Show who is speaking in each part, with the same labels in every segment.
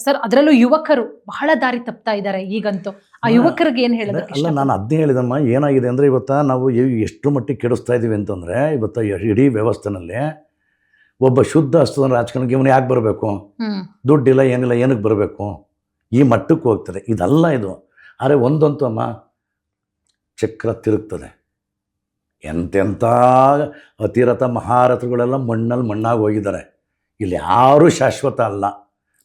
Speaker 1: Sir ಅದರಲ್ಲೂ ಯುವಕರು ಬಹಳ ದಾರಿ ತಪ್ತಾ ಇದ್ದಾರೆ ಈಗಂತೂ. ಆ ಯುವಕರಿಗೆ ಏನು ಹೇಳೋದಕ್ಕೆ
Speaker 2: ಅಲ್ಲ, ನಾನು ಅದನ್ನೇ ಹೇಳಿದಮ್ಮ. ಏನಾಗಿದೆ ಅಂದರೆ ಇವತ್ತು ನಾವು ಎಷ್ಟು ಮಟ್ಟಿಗೆ ಕೆಡಿಸ್ತಾ ಇದ್ದೀವಿ ಅಂತಂದರೆ, ಇವತ್ತು ಇಡೀ ವ್ಯವಸ್ಥೆನಲ್ಲಿ ಒಬ್ಬ ಶುದ್ಧ ಹಸ್ತದ ರಾಜಕಾರಣಿಗೆ ಇವನು ಯಾಕೆ ಬರಬೇಕು, ದುಡ್ಡಿಲ್ಲ ಏನಿಲ್ಲ, ಏನಕ್ಕೆ ಬರಬೇಕು, ಈ ಮಟ್ಟಕ್ಕೆ ಹೋಗ್ತದೆ. ಇದಲ್ಲ ಇದು. ಆದರೆ ಒಂದಂತೂ ಅಮ್ಮ, ಚಕ್ರ ತಿರುಗ್ತದೆ. ಎಂತೆಂಥ ಅತಿರಥ ಮಹಾರಥಗಳೆಲ್ಲ ಮಣ್ಣಲ್ಲಿ ಮಣ್ಣಾಗಿ ಹೋಗಿದ್ದಾರೆ. ಇಲ್ಲಿ ಯಾರೂ ಶಾಶ್ವತ ಅಲ್ಲ.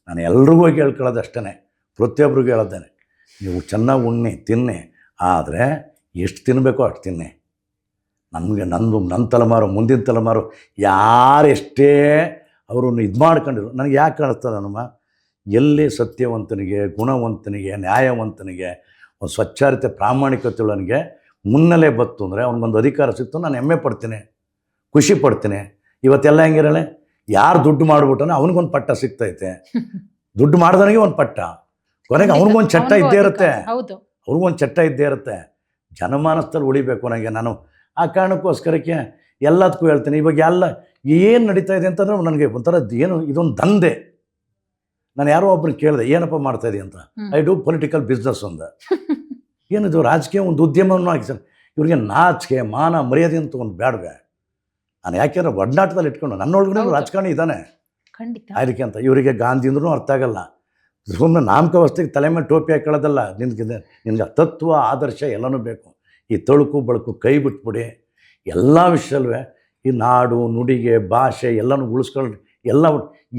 Speaker 2: ನಾನು ಎಲ್ರಿಗೂ ಹೇಳ್ಕೊಳ್ಳೋದು ಅಷ್ಟೇ, ಪ್ರತಿಯೊಬ್ಬರಿಗೂ ಹೇಳೋದೇನೆ, ನೀವು ಚೆನ್ನಾಗಿ ಉಣ್ಣಿ ತಿನ್ನಿ, ಆದರೆ ಎಷ್ಟು ತಿನ್ನಬೇಕೋ ಅಷ್ಟು ತಿನ್ನಿ. ನಮಗೆ ನನ್ನ ತಲೆಮಾರು, ಮುಂದಿನ ತಲೆಮಾರು ಯಾರೆಷ್ಟೇ ಅವರನ್ನು ಇದು ಮಾಡ್ಕೊಂಡಿರು, ನನಗೆ ಯಾಕೆ ಕಾಣಿಸ್ತದೆ ನಮ್ಮ ಎಲ್ಲಿ ಸತ್ಯವಂತನಿಗೆ, ಗುಣವಂತನಿಗೆ, ನ್ಯಾಯವಂತನಿಗೆ, ಒಂದು ಸ್ವಚ್ಛಾರಿತೆ ಪ್ರಾಮಾಣಿಕತೆಯುಳ್ಳವನಿಗೆ ಮುನ್ನೆಲೆ ಬತ್ತು ಅಂದರೆ ಅವ್ನಿಗೊಂದು ಅಧಿಕಾರ ಸಿಕ್ತು, ನಾನು ಹೆಮ್ಮೆ ಪಡ್ತೀನಿ, ಖುಷಿ ಪಡ್ತೀನಿ. ಇವತ್ತೆಲ್ಲ ಹೆಂಗಿರಲ್ಲ, ಯಾರು ದುಡ್ಡು ಮಾಡಿಬಿಟ್ಟನೋ ಅವ್ನಿಗೊಂದು ಪಟ್ಟ ಸಿಗ್ತೈತೆ, ದುಡ್ಡು ಮಾಡಿದವನಿಗೆ ಒಂದು ಪಟ್ಟ, ಕೊನೆಗೆ ಅವ್ನಿಗೊಂದು ಚಟ್ಟ ಇದ್ದೇ ಇರುತ್ತೆ, ಅವ್ರಿಗೊಂದು ಚಟ್ಟ ಇದ್ದೇ ಇರುತ್ತೆ. ಜನಮಾನಸದಲ್ಲಿ ಉಳಿಬೇಕು ನನಗೆ. ನಾನು ಆ ಕಾರಣಕ್ಕೋಸ್ಕರಕ್ಕೆ ಎಲ್ಲದಕ್ಕೂ ಹೇಳ್ತೀನಿ. ಇವಾಗ ಎಲ್ಲ ಏನು ನಡೀತಾ ಇದೆ ಅಂತಂದ್ರೆ ನನಗೆ ಒಂಥರ ಏನು ಇದೊಂದು ದಂಧೆ. ನಾನು ಯಾರೋ ಒಬ್ಬರು ಕೇಳಿದೆ, ಏನಪ್ಪ ಮಾಡ್ತಾಯಿದೆ ಅಂತ. ಐ ಡೂ ಪೊಲಿಟಿಕಲ್ ಬಿಸ್ನೆಸ್ ಅಂದ. ಏನಿದು ರಾಜಕೀಯ ಒಂದು ಉದ್ಯಮವನ್ನು ಹಾಕಿ ಸರ್, ಇವ್ರಿಗೆ ನಾಚಿಕೆ ಮಾನ ಮರ್ಯಾದೆ ಅಂತ ಒಂದು ಬೇಡವೆ. ನಾನು ಯಾಕೆಂದ್ರೆ ಒಡನಾಟದಲ್ಲಿ ಇಟ್ಕೊಂಡು ನನ್ನೊಳಗಡೆ ರಾಜಕಾರಣಿ ಇದ್ದಾನೆ ಅದಕ್ಕೆ ಅಂತ. ಇವರಿಗೆ ಗಾಂಧಿ ಅಂದ್ರೂ ಅರ್ಥ ಆಗಲ್ಲ. ಸುಮ್ಮನೆ ನಾಮಕಾವಸ್ಥೆಗೆ ತಲೆ ಮೇಲೆ ಟೋಪಿ ಹಾಕೊಳ್ಳೋದಲ್ಲ. ನಿನಗೆ ತತ್ವ ಆದರ್ಶ ಎಲ್ಲನೂ ಬೇಕು. ಈ ತಳುಕು ಬಳಕು ಕೈ ಬಿಟ್ಬಿಡಿ. ಎಲ್ಲ ವಿಷಯಲ್ಲೂ ಈ ನಾಡು ನುಡಿಗೆ ಭಾಷೆ ಎಲ್ಲನೂ ಉಳಿಸ್ಕೊಳ್ಳಿ. ಎಲ್ಲ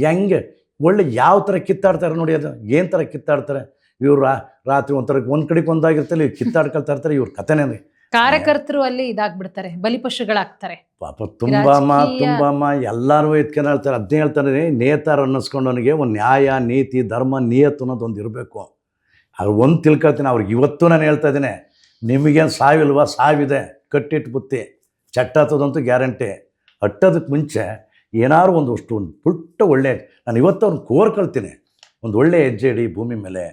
Speaker 2: ಹೆಂಗೆ ಒಳ್ಳೆ ಯಾವ ಥರ ಕಿತ್ತಾಡ್ತಾರೆ ನೋಡಿ, ಅದು ಏನು ಥರ ಕಿತ್ತಾಡ್ತಾರೆ ಇವರು. ರಾತ್ರಿ ಒಂಥರ ಒಂದು ಕಡೆಗೆ ಒಂದಾಗಿರ್ತಾರೆ, ಇವ್ರು ಕಿತ್ತಾಡ್ಕೊಳ್ತಾ ಇರ್ತಾರೆ. ಇವ್ರ ಕಥೆನೇ
Speaker 1: ಕಾರ್ಯಕರ್ತರು ಅಲ್ಲಿ ಇದಾಗ್ಬಿಡ್ತಾರೆ, ಬಲಿಪಶುಗಳಾಗ್ತಾರೆ ಪಾಪ.
Speaker 2: ತುಂಬಮ್ಮ ಎಲ್ಲರೂ ಎತ್ಕೊಂಡು ಹೇಳ್ತಾರೆ. ಅದನ್ನೇ ಹೇಳ್ತಾರೆ, ನೇತಾರ ಅನ್ನಿಸ್ಕೊಂಡವನಿಗೆ ಒಂದು ನ್ಯಾಯ ನೀತಿ ಧರ್ಮ ನಿಯತ್ತು ಅನ್ನೋದು ಒಂದು ಇರಬೇಕು. ಅವ್ರು ಒಂದು ತಿಳ್ಕೊಳ್ತೀನಿ. ಅವ್ರಿಗೆ ಇವತ್ತು ನಾನು ಹೇಳ್ತಾ ಇದ್ದೀನಿ, ನಿಮಗೇನು ಸಾವಿಲ್ವಾ? ಸಾವಿದೆ, ಕಟ್ಟಿಟ್ಟು ಬುತ್ತಿ ಚಟ್ಟ ಹತ್ತೋದಂತೂ ಗ್ಯಾರಂಟಿ. ಹಟ್ಟೋದಕ್ಕೆ ಮುಂಚೆ ಏನಾದ್ರು ಒಂದು ಪುಟ್ಟ ಒಳ್ಳೆ, ನಾನು ಇವತ್ತು ಅವ್ರನ್ನ ಕೋರ್ಕೊಳ್ತೀನಿ, ಒಂದು ಒಳ್ಳೆ ಹೆಜ್ಜೆ ಇಡಿ ಭೂಮಿ ಮೇಲೆ.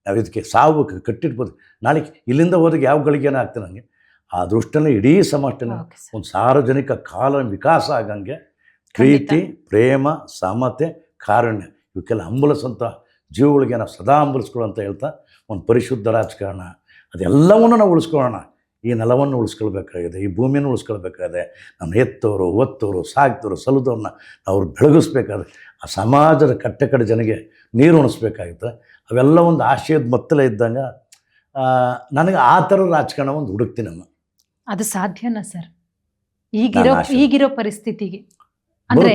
Speaker 2: ನಾವು ಇದಕ್ಕೆ ಸಾವು ಕಟ್ಟಿಟ್ಬೋದು. ನಾಳೆ ಇಲ್ಲಿಂದ ಹೋದಾಗ ಯಾವ ಗಳಿಗೆನ ಆಗ್ತದೆ ನನಗೆ. ಆ ದೃಷ್ಟಿಯಲ್ಲಿ ಇಡೀ ಸಮಾಜನ ಒಂದು ಸಾರ್ವಜನಿಕ ಕಾಲ ವಿಕಾಸ ಆಗಂಗೆ ಪ್ರೀತಿ, ಪ್ರೇಮ, ಸಮತೆ, ಕಾರುಣ್ಯ ಇವಕ್ಕೆಲ್ಲ ಹಂಬಲಿಸಂಥ ಜೀವಗಳಿಗೆ ನಾವು ಸದಾ ಹಂಬಲಿಸ್ಕೊಳ್ಳೋ ಹೇಳ್ತಾ ಒಂದು ಪರಿಶುದ್ಧ ರಾಜಕಾರಣ ಅದೆಲ್ಲವನ್ನೂ ನಾವು ಉಳಿಸ್ಕೊಳ್ಳೋಣ. ಈ ನೆಲವನ್ನು ಉಳಿಸ್ಕೊಳ್ಬೇಕಾಗಿದೆ, ಈ ಭೂಮಿಯನ್ನು ಉಳಿಸ್ಕೊಳ್ಬೇಕಾಗಿದೆ. ನಮ್ಮ ಎತ್ತವರು, ಒತ್ತವರು, ಸಾಕ್ತವರು, ಸಲುದವ್ರನ್ನ ಅವ್ರು ಬೆಳಗಿಸ್ಬೇಕಾದ್ರೆ ಆ ಸಮಾಜದ ಕಟ್ಟೆ ಜನಗೆ ನೀರು ಉಣಿಸ್ಬೇಕಾಗುತ್ತೆ. ಅವೆಲ್ಲ ಒಂದು ಆಶಯದ ಮತ್ತಲೇ ಇದ್ದಂಗೆ ನನಗೆ ಆ ಥರ ರಾಜಕಾರಣ ಒಂದು ಹುಡುಕ್ತೀನಮ್ಮ.
Speaker 1: ಅದು ಸಾಧ್ಯನಾ ಸರ್ ಈಗಿರೋ ಪರಿಸ್ಥಿತಿಗೆ? ಅಂದರೆ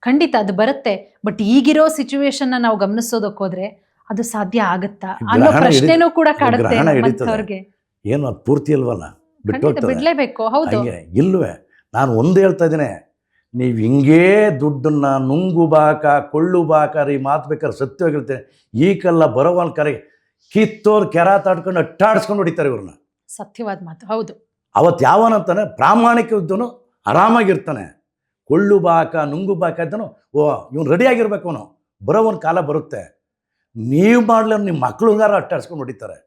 Speaker 1: ಖಂಡಿತ ಅದು ಬರುತ್ತೆ, ಬಟ್ ಈಗಿರೋ ಸಿಚುವೇಶನ್ ನಾವು ಗಮನಿಸೋದಕ್ಕೆ ಹೋದ್ರೆ ಅದು ಸಾಧ್ಯ ಆಗತ್ತಾ ಅನ್ನೋ ಪ್ರಶ್ನೆನೂ ಕೂಡ ಕಾಡುತ್ತೆ ಅವ್ರಿಗೆ.
Speaker 2: ಏನು ಅದು ಪೂರ್ತಿ ಇಲ್ವಲ್ಲ,
Speaker 1: ಬಿಡ್ಲೇಬೇಕು. ಹೌದು,
Speaker 2: ಇಲ್ವೇ? ನಾನು ಒಂದು ಹೇಳ್ತಾ ಇದ್ದೀನಿ, ನೀವು ಹಿಂಗೇ ದುಡ್ಡನ್ನು ನುಂಗು ಬಾಕ ಕೊಳ್ಳು ಬಾಕಾರಿ ಮಾತು ಬೇಕಾದ್ರೆ ಸತ್ಯವಾಗಿರ್ತೇನೆ. ಈ ಕಲ್ಲ ಬರೋವನ್ ಕರೆಗೆ ಕಿತ್ತೋರು ಕೆರಾತಾಡ್ಕೊಂಡು ಅಟ್ಟಾಡಿಸ್ಕೊಂಡು ಹೊಡಿತಾರೆ ಇವ್ರನ್ನ.
Speaker 1: ಸತ್ಯವಾದ ಮಾತು. ಹೌದು,
Speaker 2: ಅವತ್ತು ಯಾವನಂತಾನೆ ಪ್ರಾಮಾಣಿಕ ಇದ್ದನು ಆರಾಮಾಗಿರ್ತಾನೆ. ಕೊಳ್ಳು ಬಾಕ ನುಂಗು ಬಾಕ ಇದ್ದನು, ಇವನು ರೆಡಿಯಾಗಿರ್ಬೇಕು. ಅವನು ಬರೋ ಒಂದು ಕಾಲ ಬರುತ್ತೆ. ನೀವು ಮಾಡಲಿ ನಿಮ್ಮ ಮಕ್ಳುಗಾರ ಅಟ್ಟಾಡ್ಸ್ಕೊಂಡು ಹೊಡಿತಾರೆ.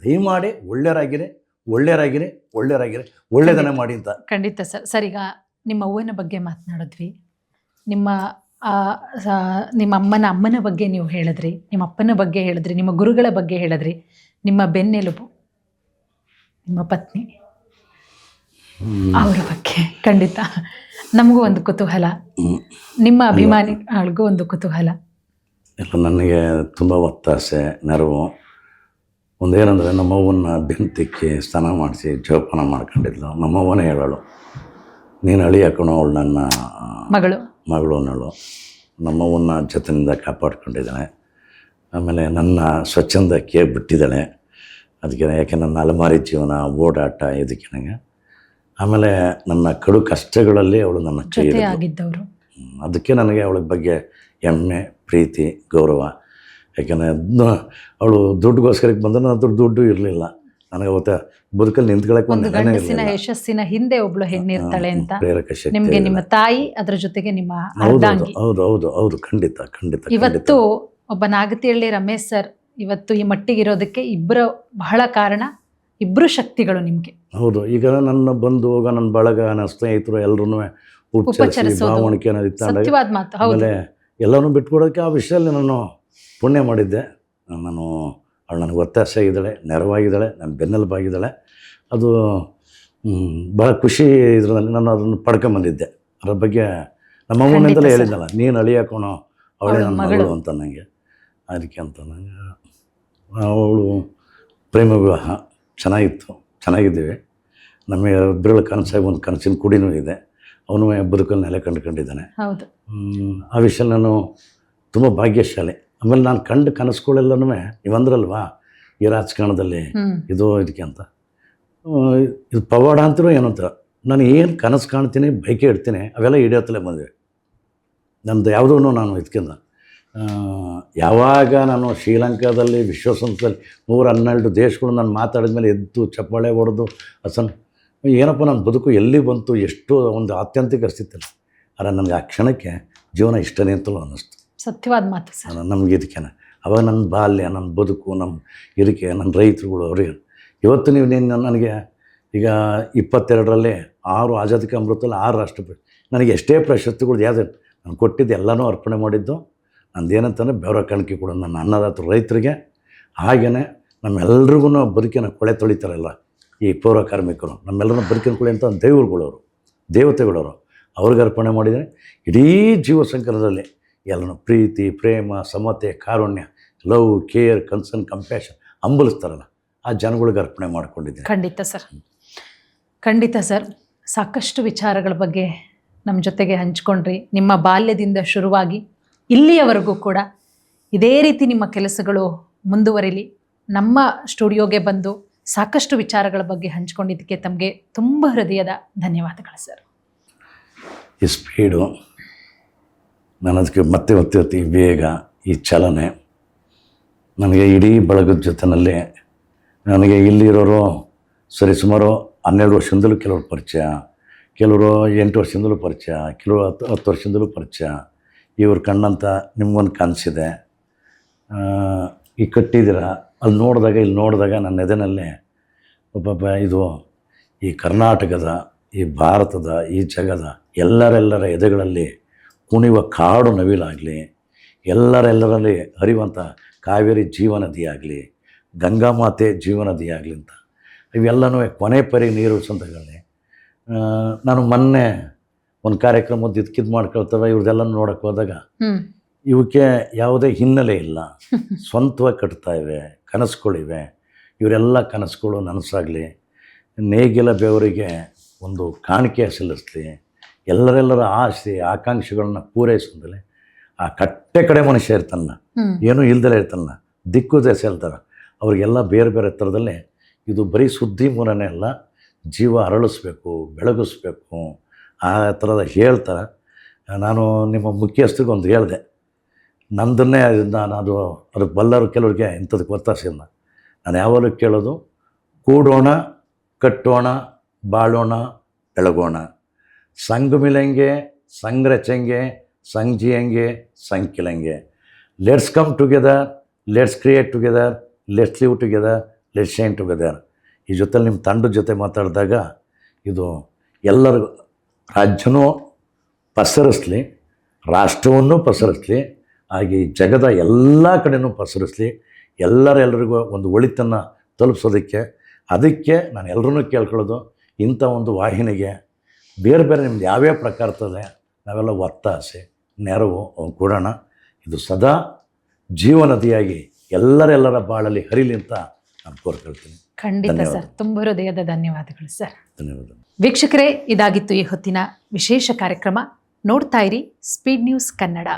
Speaker 2: ದಯಮಾಡಿ ಒಳ್ಳೆಯರಾಗಿರಿ, ಒಳ್ಳೆಯರಾಗಿರಿ, ಒಳ್ಳೆಯರಾಗಿರಿ, ಒಳ್ಳೆಯದನ್ನೇ ಮಾಡಿ ಅಂತ.
Speaker 1: ಖಂಡಿತ ಸರ್. ಸರ್, ಈಗ ನಿಮ್ಮ ಅವ್ವನ ಬಗ್ಗೆ ಮಾತನಾಡಿದ್ವಿ, ನಿಮ್ಮ ಅಮ್ಮನ ಬಗ್ಗೆ ನೀವು ಹೇಳಿದ್ರಿ, ನಿಮ್ಮ ಅಪ್ಪನ ಬಗ್ಗೆ ಹೇಳಿದ್ರಿ, ನಿಮ್ಮ ಗುರುಗಳ ಬಗ್ಗೆ ಹೇಳಿದ್ರಿ, ನಿಮ್ಮ ಬೆನ್ನೆಲುಬು ನಿಮ್ಮ ಪತ್ನಿ ಅವರ ಬಗ್ಗೆ ಖಂಡಿತ ನಮಗೂ ಒಂದು ಕುತೂಹಲ, ನಿಮ್ಮ ಅಭಿಮಾನಿಗಳಿಗೂ ಒಂದು ಕುತೂಹಲ.
Speaker 2: ಇಲ್ಲ, ನನಗೆ ತುಂಬ ಒತ್ತಾಸೆ, ನೆರವು. ಒಂದೇನೆಂದರೆ ನಮ್ಮವ್ವನ್ನ ಬೆಂತಿಕ್ಕಿ ಸ್ನಾನ ಮಾಡಿಸಿ ಜೋಪಾನ ಮಾಡ್ಕೊಂಡಿದ್ಲು. ನಮ್ಮವ್ವನೇ ಹೇಳೋಳು, ನೀನು ಅಳಿ ಹಾಕೋಣ, ಅವಳು ನನ್ನ ಮಗಳು ಅನ್ನೋಳು. ನಮ್ಮವ್ವನ್ನ ಜೊತೆಯಿಂದ ಕಾಪಾಡ್ಕೊಂಡಿದ್ದಾಳೆ. ಆಮೇಲೆ ನನ್ನ ಸ್ವಚ್ಛಂದಕ್ಕೆ ಬಿಟ್ಟಿದ್ದಾಳೆ. ಅದಕ್ಕೆ ಯಾಕೆ ನನ್ನ ಅಲಮಾರಿ ಜೀವನ, ಓಡಾಟ ಇದಕ್ಕೆ ನನಗೆ. ಆಮೇಲೆ ನನ್ನ ಕಡು ಕಷ್ಟಗಳಲ್ಲಿ ಅವಳು ನನ್ನ ಕೈ
Speaker 1: ಆಗಿದ್ದವರು.
Speaker 2: ಅದಕ್ಕೆ ನನಗೆ ಅವಳ ಬಗ್ಗೆ ಹೆಮ್ಮೆ, ಪ್ರೀತಿ, ಗೌರವ. ಯಾಕೆಂದರೆ ಅವಳು ದುಡ್ಡುಗೋಸ್ಕರಕ್ಕೆ ಬಂದರೆ ನನ್ನ ದುಡ್ಡು ಇರಲಿಲ್ಲ ನನಗೆ. ಅವತ್ತು ಬದುಕಲ್ಲಿ ನಿಂತ್ಕೊಳ್ಳೋಕೆ
Speaker 1: ಒಂದು ಗಂಡಸಿನ ಯಶಸ್ಸಿನ ಹಿಂದೆ ಒಬ್ಳು ಹೆಣ್ಣಿರ್ತಾಳೆ ಅಂತ
Speaker 2: ಪ್ರೇರಕ ಶಕ್ತಿ
Speaker 1: ನಿಮಗೆ ನಿಮ್ಮ ತಾಯಿ, ಅದರ ಜೊತೆಗೆ ನಿಮ್ಮ
Speaker 2: ಹೌದು ಹೌದು ಹೌದು ಹೌದು ಖಂಡಿತ ಖಂಡಿತ.
Speaker 1: ಇವತ್ತು ಒಬ್ಬ ನಾಗತಿಹಳ್ಳಿ ರಮೇಶ್ ಸರ್ ಇವತ್ತು ಈ ಮಟ್ಟಿಗಿರೋದಕ್ಕೆ ಇಬ್ಬರು ಬಹಳ ಕಾರಣ, ಇಬ್ಬರು ಶಕ್ತಿಗಳು ನಿಮಗೆ.
Speaker 2: ಹೌದು. ಈಗ ನನ್ನ ಬಂಧು ಹೋಗ, ನನ್ನ ಬಳಗ, ನನ್ನ ಸ್ನೇಹಿತರು ಎಲ್ಲರೂ ಉಪಚರಿಸಿ ಭಾವಣಿಕೆ
Speaker 1: ಸತ್ಯವಾದ ಮಾತು.
Speaker 2: ಆಮೇಲೆ ಎಲ್ಲನೂ ಬಿಟ್ಕೊಡೋಕ್ಕೆ ಆ ವಿಷಯದಲ್ಲಿ ನಾನು ಪುಣ್ಯ ಮಾಡಿದ್ದೆ. ನಾನು ಅವಳು ನನಗೆ ಒತ್ತಾಸೆ ಆಗಿದ್ದಾಳೆ, ನೆರವಾಗಿದ್ದಾಳೆ, ನನ್ನ ಬೆನ್ನೆಲುಬಾಗಿದ್ದಾಳೆ. ಅದು ಭಾಳ ಖುಷಿ ಇದರಲ್ಲಿ ನಾನು ಅದನ್ನು ಪಡ್ಕೊಂಬಂದಿದ್ದೆ. ಅದರ ಬಗ್ಗೆ ನಮ್ಮ ಅಮ್ಮನಿಂದಲೇ ಹೇಳಿದ್ನಲ್ಲ, ನೀನು ಅಳಿಯಾಕೋಣೋ ಅವಳೇ ನನ್ನ ಮಗಳು ಅಂತ ನನಗೆ. ಅದಕ್ಕೆ ಅಂತ ನನಗೆ ಅವಳು ಪ್ರೇಮ ವಿವಾಹ ಚೆನ್ನಾಗಿದ್ದೀವಿ. ನಮಗೆ ಇಬ್ಬರ ಕನಸಾಗಿ ಒಂದು ಕನಸಿನ ಕುಡಿನೂ ಇದೆ. ಅವನು ಬದುಕಲ್ಲಿ ನೆಲೆ ಕಂಡುಕೊಂಡಿದ್ದಾನೆ.
Speaker 1: ಹೌದು.
Speaker 2: ಆ ವಿಷಯ ನಾನು ತುಂಬ ಭಾಗ್ಯಶಾಲಿ. ಆಮೇಲೆ ನಾನು ಕಂಡು ಕನಸುಗಳೆಲ್ಲನೂ ನೀವಂದ್ರಲ್ವಾ ಈ ರಾಜಕಾರಣದಲ್ಲಿ ಇದಕ್ಕೆ ಅಂತ, ಇದು ಪವಾಡ ಅಂತಿರೋ ಏನೋ ಅಂತೀರ, ನಾನು ಏನು ಕನಸು ಕಾಣ್ತೀನಿ, ಬೈಕೆ ಇಡ್ತೀನಿ, ಅವೆಲ್ಲ ಹಿಡಿಯೋತ್ತಲೇ ಬಂದಿವೆ. ನಮ್ಮದು ಯಾವುದೂ ನಾನು ಇದಕ್ಕಿಂತ ಯಾವಾಗ ನಾನು ಶ್ರೀಲಂಕಾದಲ್ಲಿ ವಿಶ್ವಸಂಸ್ಥೆಯಲ್ಲಿ 112 ದೇಶಗಳು ನಾನು ಮಾತಾಡಿದ ಮೇಲೆ ಎದ್ದು ಚಪ್ಪಾಳೆ ಹೊಡೆದು ಏನಪ್ಪ ನನ್ನ ಬದುಕು ಎಲ್ಲಿ ಬಂತು, ಎಷ್ಟು ಒಂದು ಆತ್ಯಂತಿಕ ಸ್ಥಿತಿಲ್ಲ. ಆದರೆ ನನಗೆ ಆ ಕ್ಷಣಕ್ಕೆ ಜೀವನ ಇಷ್ಟನೇ ಅಂತಲೂ ಅನ್ನಿಸ್ತು.
Speaker 1: ಸತ್ಯವಾದ ಮಾತು ಸರ್.
Speaker 2: ನಮಗೆ ಇದಕ್ಕೇನೆ ಅವಾಗ ನನ್ನ ಬಾಲ್ಯ, ನನ್ನ ಬದುಕು, ನಮ್ಮ ಇದಕ್ಕೆ ನನ್ನ ರೈತರುಗಳು ಅವರಿಗೆ ಇವತ್ತು ನೀವು ನನಗೆ ಈಗ 22ರಲ್ಲಿ 6 ಆಜಾದಿ ಅಮೃತದಲ್ಲಿ 6 ರಾಷ್ಟ್ರಪತಿ, ನನಗೆ ಎಷ್ಟೇ ಪ್ರಶಸ್ತಿಗಳು ಯಾವ್ದು ನಾನು ಕೊಟ್ಟಿದ್ದು ಎಲ್ಲನೂ ಅರ್ಪಣೆ ಮಾಡಿದ್ದು ನಂದೇನಂತಂದರೆ ಬೆವರ ಕಾಣಿಕೆ ಕೂಡ ನನ್ನ ಅನ್ನದಾತರು ರೈತರಿಗೆ. ಹಾಗೆಯೇ ನಮ್ಮೆಲ್ರಿಗೂ ಬದುಕಿನ ಕೊಳೆ ತೊಳಿತಾರಲ್ಲ ಈ ಪೌರ ಕಾರ್ಮಿಕರು, ನಮ್ಮೆಲ್ಲರನ್ನ ಬದುಕಿನ ಕೊಳೆ ಅಂತ ದೇವರುಗಳವರು, ದೇವತೆಗಳವರು, ಅವ್ರಿಗೆ ಅರ್ಪಣೆ ಮಾಡಿದರೆ ಇಡೀ ಜೀವ ಸಂಕಲನದಲ್ಲಿ ಎಲ್ಲನೂ ಪ್ರೀತಿ, ಪ್ರೇಮ, ಸಮತೆ, ಕಾರುಣ್ಯ, ಲವ್, ಕೇರ್, ಕನ್ಸರ್ನ್, ಕಂಪ್ಯಾಷನ್ ಹಂಬಲಿಸ್ತಾರಲ್ಲ ಆ ಜನಗಳಿಗೆ ಅರ್ಪಣೆ ಮಾಡ್ಕೊಂಡಿದ್ದೀನಿ.
Speaker 1: ಖಂಡಿತ ಸರ್, ಖಂಡಿತ ಸರ್. ಸಾಕಷ್ಟು ವಿಚಾರಗಳ ಬಗ್ಗೆ ನಮ್ಮ ಜೊತೆಗೆ ಹಂಚ್ಕೊಂಡ್ರಿ. ನಿಮ್ಮ ಬಾಲ್ಯದಿಂದ ಶುರುವಾಗಿ ಇಲ್ಲಿಯವರೆಗೂ ಕೂಡ ಇದೇ ರೀತಿ ನಿಮ್ಮ ಕೆಲಸಗಳು ಮುಂದುವರಿಲಿ. ನಮ್ಮ ಸ್ಟುಡಿಯೋಗೆ ಬಂದು ಸಾಕಷ್ಟು ವಿಚಾರಗಳ ಬಗ್ಗೆ ಹಂಚ್ಕೊಂಡಿದ್ದಕ್ಕೆ ತಮಗೆ ತುಂಬ ಹೃದಯದ ಧನ್ಯವಾದಗಳು ಸರ್.
Speaker 2: ಈ ಸ್ಪೀಡು, ನಾನು ಅದಕ್ಕೆ ಮತ್ತೆ ಈ ವೇಗ, ಈ ಚಲನೆ, ನನಗೆ ಇಡೀ ಬಳಗದ ಜೊತೆಯಲ್ಲಿ ನನಗೆ ಇಲ್ಲಿರೋರು ಸರಿಸುಮಾರು 12 ವರ್ಷದಿಂದಲೂ ಕೆಲವರು ಪರಿಚಯ, ಕೆಲವರು 8 ವರ್ಷದಿಂದಲೂ ಪರಿಚಯ, ಕೆಲವರು 10 ವರ್ಷದಿಂದಲೂ ಪರಿಚಯ. ಇವ್ರು ಕಣ್ಣಂತ ನಿಮ್ಗೊಂದು ಕನಸಿದೆ, ಈ ಕಟ್ಟಿದ್ದೀರ, ಅಲ್ಲಿ ನೋಡಿದಾಗ ಇಲ್ಲಿ ನೋಡಿದಾಗ ನನ್ನ ಎದೆನಲ್ಲೇ ಒಬ್ಬ ಇದು ಈ ಕರ್ನಾಟಕದ, ಈ ಭಾರತದ, ಈ ಜಗದ ಎಲ್ಲರೆಲ್ಲರ ಎದೆಗಳಲ್ಲಿ ಕುಣಿಯುವ ಕಾಡು ನವಿಲಾಗಲಿ, ಎಲ್ಲರೆಲ್ಲರಲ್ಲಿ ಹರಿಯುವಂಥ ಕಾವೇರಿ ಜೀವನದಿ ಆಗಲಿ, ಗಂಗಾಮಾತೆ ಜೀವನದಿ ಆಗಲಿ ಅಂತ ಇವೆಲ್ಲನೂ ಕೊನೆ ಪರಿ ನೀರು ಸಂತಗಳೇ. ನಾನು ಮೊನ್ನೆ ಒಂದು ಕಾರ್ಯಕ್ರಮದ್ದು ಇದಕ್ಕಿದ್ದು ಮಾಡ್ಕೊಳ್ತವೆ, ಇವ್ರದ್ದೆಲ್ಲ ನೋಡೋಕ್ಕೆ ಹೋದಾಗ ಇವಕ್ಕೆ ಯಾವುದೇ ಹಿನ್ನೆಲೆ ಇಲ್ಲ, ಸ್ವಂತವಾಗಿ ಕಟ್ತಾ ಇವೆ, ಕನಸುಗಳಿವೆ. ಇವರೆಲ್ಲ ಕನಸುಗಳು ನನಸಾಗಲಿ, ನೇಗಿಲ ಬೆವರಿಗೆ ಒಂದು ಕಾಣಿಕೆ ಸಲ್ಲಿಸಲಿ, ಎಲ್ಲರೆಲ್ಲರ ಆಸೆ ಆಕಾಂಕ್ಷೆಗಳನ್ನ ಪೂರೈಸೋದಲ್ಲಿ ಆ ಕಟ್ಟೆ ಕಡೆ ಮನುಷ್ಯ ಇರ್ತಾನಲ್ಲ, ಏನೂ ಇಲ್ದಲೇ ಇರ್ತಾನಲ್ಲ, ದಿಕ್ಕು ದೆಸೆ ಹೇಳ್ತಾರೆ ಅವ್ರಿಗೆಲ್ಲ ಬೇರೆ ಬೇರೆ ಥರದಲ್ಲೇ ಇದು ಬರೀ ಸುದ್ದಿ ಮೂಲನೇ ಅಲ್ಲ, ಜೀವ ಅರಳಿಸ್ಬೇಕು, ಬೆಳಗಿಸ್ಬೇಕು, ಆ ಥರದ ಹೇಳ್ತಾರೆ. ನಾನು ನಿಮ್ಮ ಮುಖ್ಯಸ್ಥರಿಗೊಂದು ಹೇಳಿದೆ, ನಂದನ್ನೇ ನಾನು ಅದು ಬಲ್ಲರು ಕೆಲವ್ರಿಗೆ ಇಂಥದಕ್ಕೆ ಒತ್ತಾಸೆಯಿಂದ ನಾನು ಯಾವಾಗಲೂ ಕೇಳೋದು, ಕೂಡೋಣ, ಕಟ್ಟೋಣ, ಬಾಳೋಣ, ಬೆಳಗೋಣ, ಸಂಘ ಮಿಲಂಗೆ, ಸಂಘ ರಚಂಗೆ, ಸಂಘ ಜಿಯಂಗೆ, ಸಂಘ ಕಿಲಂಗೆ, let's come together, let's create together, let's live together, let's shine together. ಈ ಜೊತೆಲಿ ನಿಮ್ಮ ತಂಡದ ಜೊತೆ ಮಾತಾಡಿದಾಗ ಇದು ಎಲ್ಲರಿಗೂ ರಾಜ್ಯನೂ ಪಸರಿಸಲಿ, ರಾಷ್ಟ್ರವನ್ನು ಪಸರಿಸಲಿ, ಹಾಗೆ ಈ ಜಗದ ಎಲ್ಲ ಕಡೆಯೂ ಪಸರಿಸಲಿ, ಎಲ್ಲರಿಗೂ ಒಂದು ಒಳಿತನ್ನು ತಲುಪಿಸೋದಕ್ಕೆ. ಅದಕ್ಕೆ ನಾನು ಎಲ್ಲರೂ ಕೇಳ್ಕೊಳ್ಳೋದು, ಇಂಥ ಒಂದು ವಾಹಿನಿಗೆ ಬೇರೆ ಬೇರೆ ನಿಮ್ದು ಯಾವ್ಯಾವ ಪ್ರಕಾರದಲ್ಲೇ ನಾವೆಲ್ಲ ಒತ್ತಾಸೆ, ನೆರವು ಕೊಡೋಣ. ಇದು ಸದಾ ಜೀವನದಿಯಾಗಿ ಎಲ್ಲರೆಲ್ಲರ ಬಾಳಲ್ಲಿ ಹರಿಲಿ ಅಂತ ನಾನು ಕೋರ್ಕೊಳ್ತೀನಿ.
Speaker 1: ಖಂಡಿತ ಸರ್, ತುಂಬ ಹೃದಯದ ಧನ್ಯವಾದಗಳು ಸರ್.
Speaker 2: ಧನ್ಯವಾದ.
Speaker 1: ವೀಕ್ಷಕರೇ, ಇದಾಗಿತ್ತು ಈ ಹೊತ್ತಿನ ವಿಶೇಷ ಕಾರ್ಯಕ್ರಮ. ನೋಡ್ತಾ ಇರಿ ಸ್ಪೀಡ್ ನ್ಯೂಸ್ ಕನ್ನಡ.